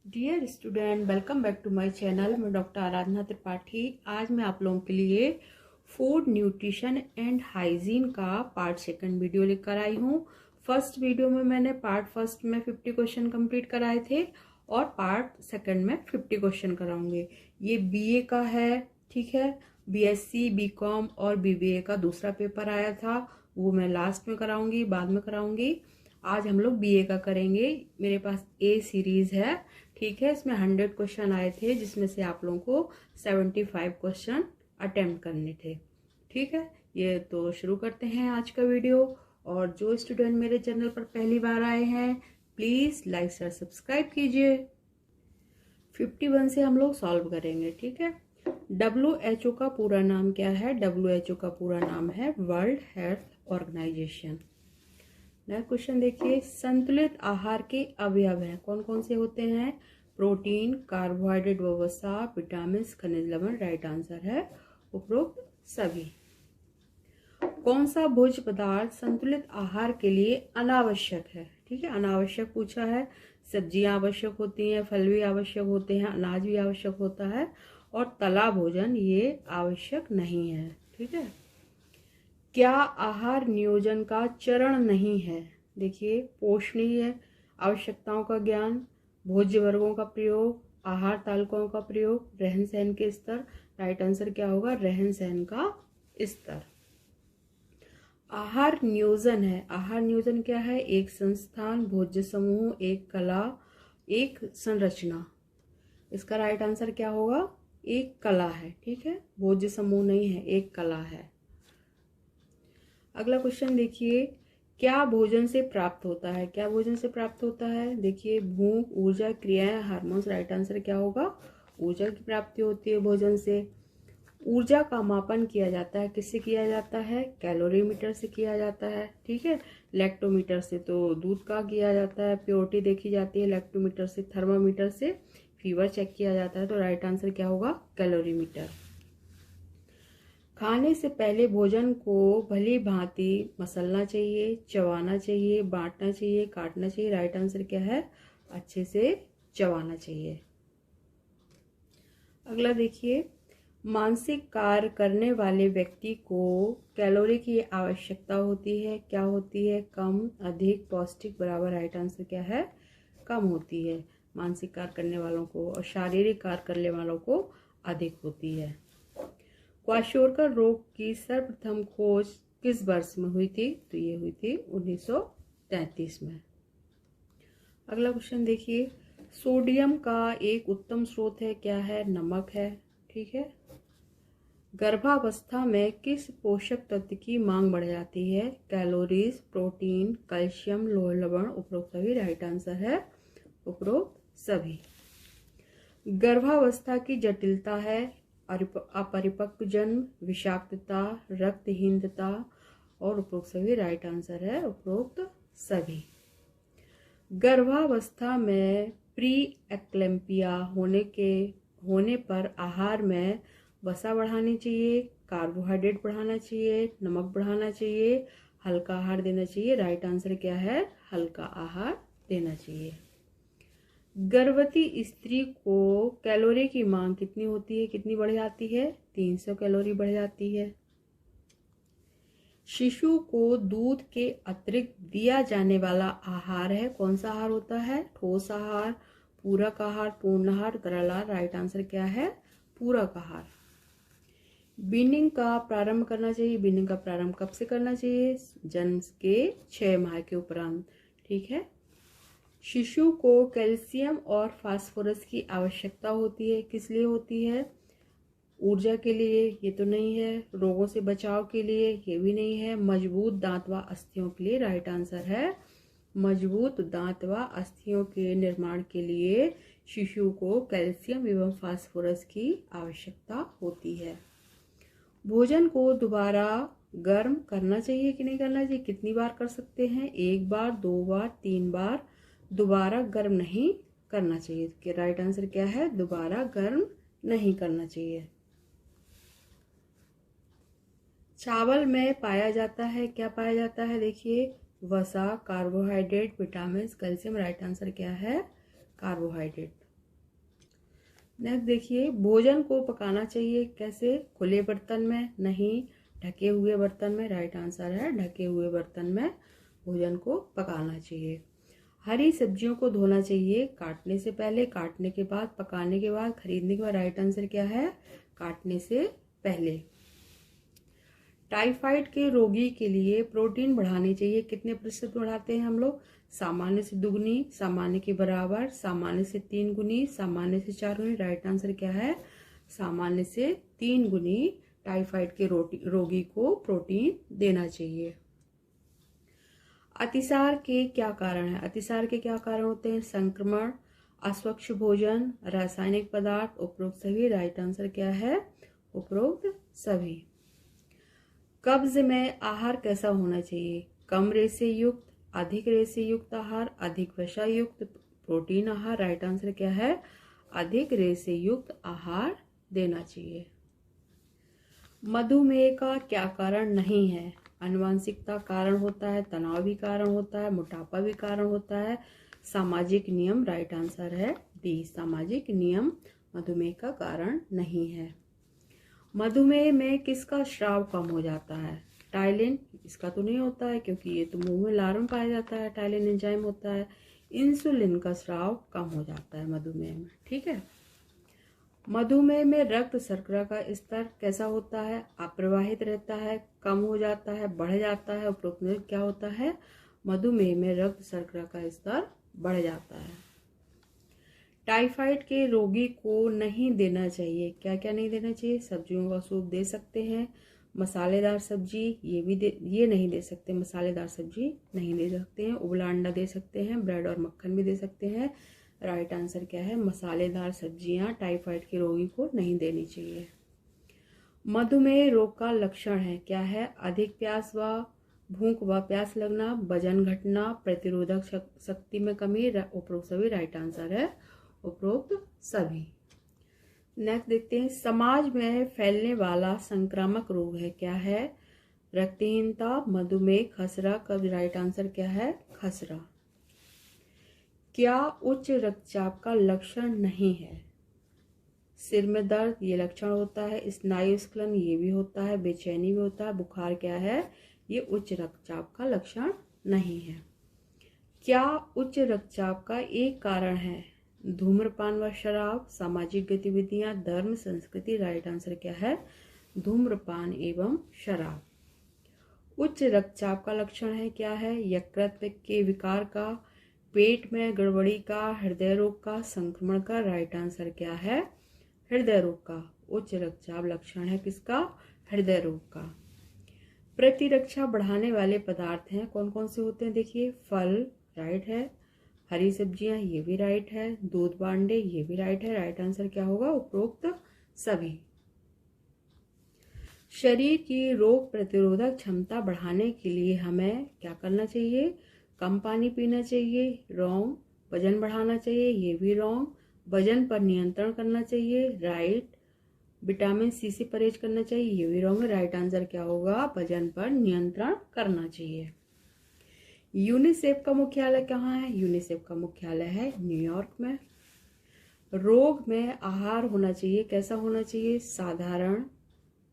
Dear student, welcome back to my channel. मैं doctor Aradhana Tripathi. आज मैं आप लोगों के लिए फूड न्यूट्रिशन एंड हाइजीन का पार्ट सेकंड वीडियो लेकर आई हूँ। फर्स्ट वीडियो में मैंने पार्ट फर्स्ट में 50 क्वेश्चन कंप्लीट कराए थे और पार्ट सेकंड में 50 क्वेश्चन कराऊंगी। ये बीए का है, ठीक है। बीएससी, बीकॉम और बीबीए का दूसरा पेपर आया था, वो मैं लास्ट में कराऊंगी, बाद में कराऊंगी। आज हम लोग बीए का करेंगे। मेरे पास ए सीरीज है, ठीक है। इसमें 100 क्वेश्चन आए थे, जिसमें से आप लोगों को 75 क्वेश्चन अटेम्प्ट करने थे, ठीक है। ये तो शुरू करते हैं आज का वीडियो। और जो स्टूडेंट मेरे चैनल पर पहली बार आए हैं, प्लीज लाइक शेयर सब्सक्राइब कीजिए। 51 से हम लोग सॉल्व करेंगे, ठीक है। WHO का पूरा नाम क्या है? WHO का पूरा नाम है world health organisation. Next question देखिए, संतुलित आहार के अवयव हैं, कौन कौन से होते हैं? प्रोटीन, कार्बोहाइड्रेट व वसा, विटामिन, खनिज लवण। राइट आंसर है उपरोक्त सभी। कौन सा भोज्य पदार्थ संतुलित आहार के लिए अनावश्यक है? ठीक है, अनावश्यक पूछा है। सब्जियां आवश्यक होती हैं, फल भी आवश्यक होते हैं, अनाज भी आवश्यक होता है, और तला भोजन ये आवश्यक नहीं है, ठीक है। क्या आहार नियोजन का चरण नहीं है? देखिए, पोषणीय आवश्यकताओं का ज्ञान, भोज्य वर्गों का प्रयोग, आहार तालिकाओं का प्रयोग, रहन सहन के स्तर। राइट आंसर क्या होगा? रहन सहन का स्तर। आहार नियोजन है, आहार नियोजन क्या है? एक संस्थान, भोज्य समूह, एक कला, एक संरचना। इसका राइट आंसर क्या होगा? एक कला है, ठीक है। भोज्य समूह नहीं है, एक कला है। अगला क्वेश्चन देखिए, क्या भोजन से प्राप्त होता है? क्या भोजन से प्राप्त होता है? देखिए, भूख, ऊर्जा, क्रियाएं, हार्मोन्स। राइट आंसर क्या होगा? ऊर्जा की प्राप्ति होती है भोजन से। ऊर्जा का मापन किया जाता है, किससे किया जाता है? कैलोरीमीटर से किया जाता है, ठीक है। लैक्टोमीटर से तो दूध का किया जाता है, प्योरिटी देखी जाती है। लैक्टोमीटर से, थर्मामीटर से फीवर चेक किया जाता है। तो राइट आंसर क्या होगा? कैलोरीमीटर। खाने से पहले भोजन को भली भांति मसलना चाहिए, चबाना चाहिए, बांटना चाहिए, काटना चाहिए। राइट आंसर क्या है? अच्छे से चबाना चाहिए। अगला देखिए, मानसिक कार्य करने वाले व्यक्ति को कैलोरी की आवश्यकता होती है, क्या होती है? कम, अधिक, पौष्टिक, बराबर। राइट आंसर क्या है? कम होती है मानसिक कार्य करने वालों को, और शारीरिक कार्य करने वालों को अधिक होती है। क्वाशोरकर रोग की सर्वप्रथम खोज किस वर्ष में हुई थी? तो ये हुई थी 1933 में। अगला क्वेश्चन देखिए, सोडियम का एक उत्तम स्रोत है, क्या है? नमक है, ठीक है। गर्भावस्था में किस पोषक तत्व की मांग बढ़ जाती है? कैलोरीज, प्रोटीन, कैल्शियम, लोह लवण। उपरोक्त सभी। राइट आंसर है उपरोक्त सभी। गर्भावस्था की जटिलता है अपरिपक्व जन्म, विषाक्तता, रक्तहीनता, और उपरोक्त सभी। राइट आंसर है उपरोक्त सभी। गर्भावस्था में प्री एक्लेम्पिया होने पर आहार में वसा बढ़ानी चाहिए, कार्बोहाइड्रेट बढ़ाना चाहिए, नमक बढ़ाना चाहिए, हल्का आहार देना चाहिए। राइट आंसर क्या है? हल्का आहार देना चाहिए। गर्भवती स्त्री को कैलोरी की मांग कितनी होती है, कितनी बढ़ जाती है? 300 कैलोरी बढ़ जाती है। शिशु को दूध के अतिरिक्त दिया जाने वाला आहार है, कौन सा आहार होता है? ठोस आहार, पूरक आहार, पूर्ण आहार, तरल आहार। राइट आंसर क्या है? पूरक आहार। वीनिंग का प्रारंभ करना चाहिए, वीनिंग का प्रारंभ कब से करना चाहिए? जन्म के 6 माह के उपरांत, ठीक है। शिशु को कैल्शियम और फास्फोरस की आवश्यकता होती है, किस लिए होती है? ऊर्जा के लिए, ये तो नहीं है। रोगों से बचाव के लिए, ये भी नहीं है। मजबूत दांत व अस्थियों के लिए। राइट आंसर है मजबूत दांत व अस्थियों के निर्माण के लिए शिशु को कैल्शियम एवं फास्फोरस की आवश्यकता होती है। भोजन को दोबारा गर्म करना चाहिए कि नहीं करना चाहिए? कितनी बार कर सकते हैं? 1 बार, 2 बार, 3 बार। दोबारा गर्म नहीं करना चाहिए, कि राइट आंसर क्या है? दोबारा गर्म नहीं करना चाहिए। चावल में पाया जाता है, क्या पाया जाता है? देखिए, वसा, carbohydrate, vitamin, calcium. Right answer क्या है? कार्बोहाइड्रेट। नेक्स्ट देखिए, भोजन को पकाना चाहिए कैसे? खुले बर्तन में, नहीं ढके हुए बर्तन में। राइट आंसर है ढके हुए बर्तन में भोजन को पकाना चाहिए। हरी सब्जियों को धोना चाहिए काटने से पहले, काटने के बाद, पकाने के बाद, खरीदने के बाद। राइट आंसर क्या है? काटने से पहले। टाइफाइड के रोगी के लिए प्रोटीन बढ़ानी चाहिए, कितने प्रतिशत बढ़ाते हैं हम लोग? सामान्य से दुगुनी, सामान्य के बराबर, सामान्य से 3 गुनी, सामान्य से 4 गुनी। राइट आंसर क्या है? सामान्य से 3 गुनी टाइफाइड के रोगी को प्रोटीन देना चाहिए। अतिसार के क्या कारण है? अतिसार के क्या कारण होते हैं? संक्रमण, अस्वच्छ भोजन, रासायनिक पदार्थ, उपरोक्त सभी। राइट आंसर क्या है? उपरोक्त सभी। कब्ज में आहार कैसा होना चाहिए? कम रेशे युक्त, अधिक रेशे युक्त आहार, अधिक वसा युक्त, प्रोटीन आहार। राइट आंसर क्या है? अधिक रेशे युक्त आहार देना चाहिए। मधुमेह का क्या कारण नहीं है? आनुवंशिकता कारण होता है, तनाव भी कारण होता है, मोटापा भी कारण होता है, सामाजिक नियम। राइट आंसर है डी, सामाजिक नियम मधुमेह का कारण नहीं है। मधुमेह में किसका स्राव कम हो जाता है? टाइलिन, इसका तो नहीं होता है क्योंकि ये तो मुंह में लार में पाया जाता है, टाइलिन एंजाइम होता है। इंसुलिन का स्राव कम हो जाता है मधुमेह में। ठीक है। मधुमेह में रक्त शर्करा का स्तर कैसा होता है? अप्रवाहित रहता है, कम हो जाता है, बढ़ जाता है। उपरोक्त में क्या होता है? मधुमेह में रक्त शर्करा का स्तर बढ़ जाता है। टाइफाइड के रोगी को नहीं देना चाहिए, क्या क्या नहीं देना चाहिए? सब्जियों का सूप दे सकते हैं, मसालेदार सब्जी ये नहीं दे सकते, मसालेदार सब्जी नहीं दे सकते हैं। उबला अंडा दे सकते हैं, ब्रेड और मक्खन भी दे सकते हैं। राइट आंसर क्या है? मसालेदार सब्जियां टाइफाइड के रोगी को नहीं देनी चाहिए। मधुमेह रोग का लक्षण है, क्या है? अधिक प्यास व भूख व प्यास लगना, वजन घटना, प्रतिरोधक शक्ति में कमी। उपरोक्त सभी। राइट आंसर है उपरोक्त सभी। नेक्स्ट देखते हैं, समाज में फैलने वाला संक्रामक रोग है, क्या है? रक्तहीनता, मधुमेह, खसरा। कब? राइट आंसर क्या है? खसरा। क्या उच्च रक्तचाप का लक्षण नहीं है? सिर में दर्द ये लक्षण होता है, स्नायु स्खलन ये भी होता है, बेचैनी भी होता है, बुखार क्या है? ये उच्च रक्तचाप का लक्षण नहीं है। क्या उच्च रक्तचाप का एक कारण है? धूम्रपान व शराब, सामाजिक गतिविधियां, धर्म, संस्कृति। राइट आंसर क्या है? धूम्रपान एवं शराब। उच्च रक्तचाप का लक्षण है, क्या है? यकृत के विकार का, पेट में गड़बड़ी का, हृदय रोग का, संक्रमण का। राइट आंसर क्या है? हृदय रोग का। उच्च रक्तचाप लक्षण है किसका? हृदय रोग का। प्रतिरक्षा बढ़ाने वाले पदार्थ हैं, कौन कौन से होते हैं? देखिए, फल राइट है, हरी सब्जियां ये भी राइट है, दूध बांडे ये भी राइट है। राइट आंसर क्या होगा? उपरोक्त सभी। शरीर की रोग प्रतिरोधक क्षमता बढ़ाने के लिए हमें क्या करना चाहिए? कम पानी पीना चाहिए, रॉन्ग। वजन बढ़ाना चाहिए, ये भी रॉन्ग। वजन पर नियंत्रण करना चाहिए, राइट। विटामिन सी से परहेज करना चाहिए, ये भी रॉन्ग है। राइट आंसर क्या होगा? वजन पर नियंत्रण करना चाहिए। यूनिसेफ का मुख्यालय कहाँ है? यूनिसेफ का मुख्यालय है न्यूयॉर्क में। रोग में आहार होना चाहिए, कैसा होना चाहिए? साधारण,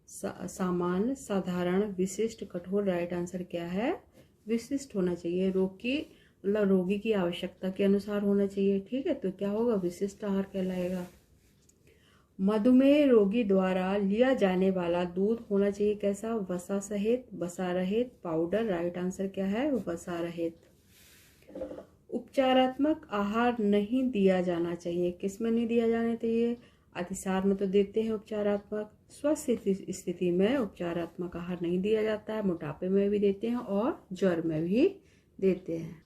सामान्य, साधारण, विशिष्ट, कठोर। राइट आंसर क्या है? विशिष्ट होना चाहिए। रोगी की आवश्यकता के अनुसार होना चाहिए। ठीक है, तो क्या होगा? विशिष्ट आहार कहलाएगा। मधुमेह रोगी द्वारा लिया जाने वाला दूध होना चाहिए कैसा? वसा सहित, वसा रहित, पाउडर। राइट आंसर क्या है? वसा रहित। उपचारात्मक आहार नहीं दिया जाना चाहिए, किसमें नहीं दिया जाना चाहिए? अतिसार में तो देते हैं उपचारात्मक, स्वस्थ स्थिति में उपचारात्मक आहार नहीं दिया जाता है, मोटापे में भी देते हैं और ज्वर में भी देते हैं।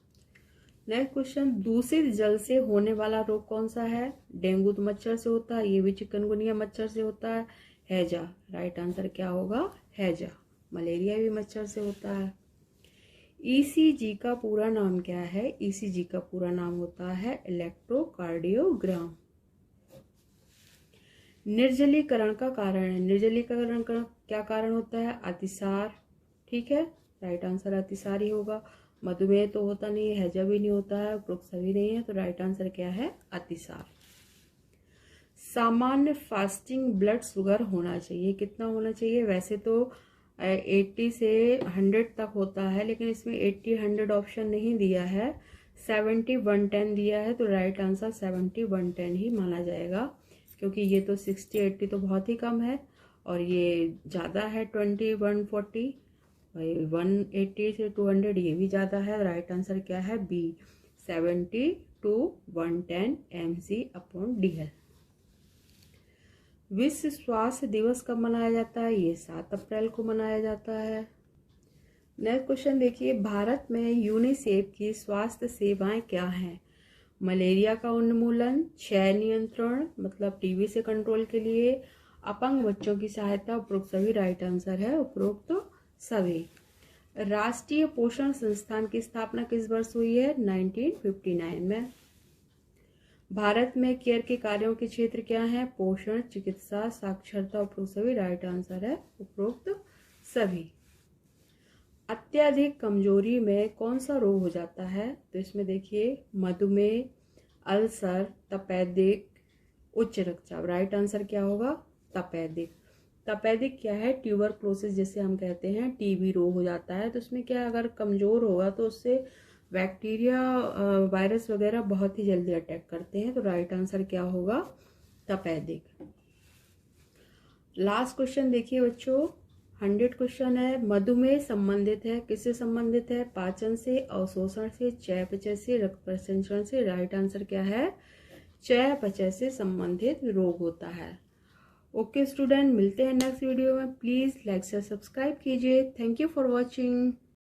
नेक्स्ट क्वेश्चन, दूषित जल से होने वाला रोग कौन सा है? डेंगू तो मच्छर से होता है, ये भी चिकनगुनिया मच्छर से होता है। हैजा। राइट आंसर क्या होगा? हैजा। मलेरिया भी मच्छर से होता है। ईसीजी का पूरा नाम क्या है? ईसीजी का पूरा नाम होता है इलेक्ट्रोकार्डियोग्राम। निर्जलीकरण का कारण है, निर्जलीकरण का क्या कारण होता है? अतिसार। ठीक है, राइट आंसर अतिसार ही होगा। मधुमेह तो होता नहीं है, हैजा भी नहीं होता है, उपरोक्त सभी नहीं है, तो राइट आंसर क्या है? अतिसार। सामान्य फास्टिंग ब्लड शुगर होना चाहिए, कितना होना चाहिए? वैसे तो 80 से 100 तक होता है, लेकिन इसमें 80 100 ऑप्शन नहीं दिया है, 70 110 दिया है, तो राइट आंसर 70 110 ही माना जाएगा, क्योंकि ये तो 60 80 तो बहुत ही कम है और ये ज़्यादा है 20 140, 180 से 200 ये भी ज़्यादा है। राइट आंसर क्या है? B, 70 to 110 mg/dl। विश्व स्वास्थ्य दिवस कब मनाया जाता है? ये 7 अप्रैल को मनाया जाता है। नेक्स्ट क्वेश्चन देखिए, भारत में यूनिसेफ की स्वास्थ्य सेवाएं क्या हैं? मलेरिया का उन्मूलन, क्षय नियंत्रण मतलब टीबी से कंट्रोल के लिए, अपंग बच्चों की सहायता, उपरोक्त सभी राइट आंसर है, उपरोक्त सभी। राष्ट्रीय पोषण संस्थान की स्थापना किस वर्ष हुई है? 1959 में। भारत में केयर के कार्यों के क्षेत्र क्या हैं? पोषण, चिकित्सा, साक्षरता, उपरोक्त सभी राइट आंसर है, उपरोक्त सभी। अत्यधिक कमजोरी में कौन सा रोग हो जाता है? तो इसमें देखिए, मधुमेह, अल्सर, तपेदिक, उच्च रक्तचाप। राइट आंसर क्या होगा? तपेदिक। तपेदिक क्या है? ट्यूबरक्लोसिस जिसे हम कहते हैं, टीबी रोग हो जाता है। तो उसमें क्या, अगर कमजोर होगा तो उससे बैक्टीरिया वायरस वगैरह बहुत ही जल्दी अटैक करते हैं। तो राइट आंसर क्या होगा? तपेदिक। लास्ट क्वेश्चन देखिए बच्चों, 100 क्वेश्चन है। मधुमेह संबंधित है, किससे संबंधित है? पाचन से, अवशोषण से, चयापचय से, रक्त परिसंचरण से। राइट आंसर क्या है? चयापचय से संबंधित रोग होता है। ओके स्टूडेंट, मिलते हैं नेक्स्ट वीडियो में। प्लीज लाइक से सब्सक्राइब कीजिए। Thank you for watching.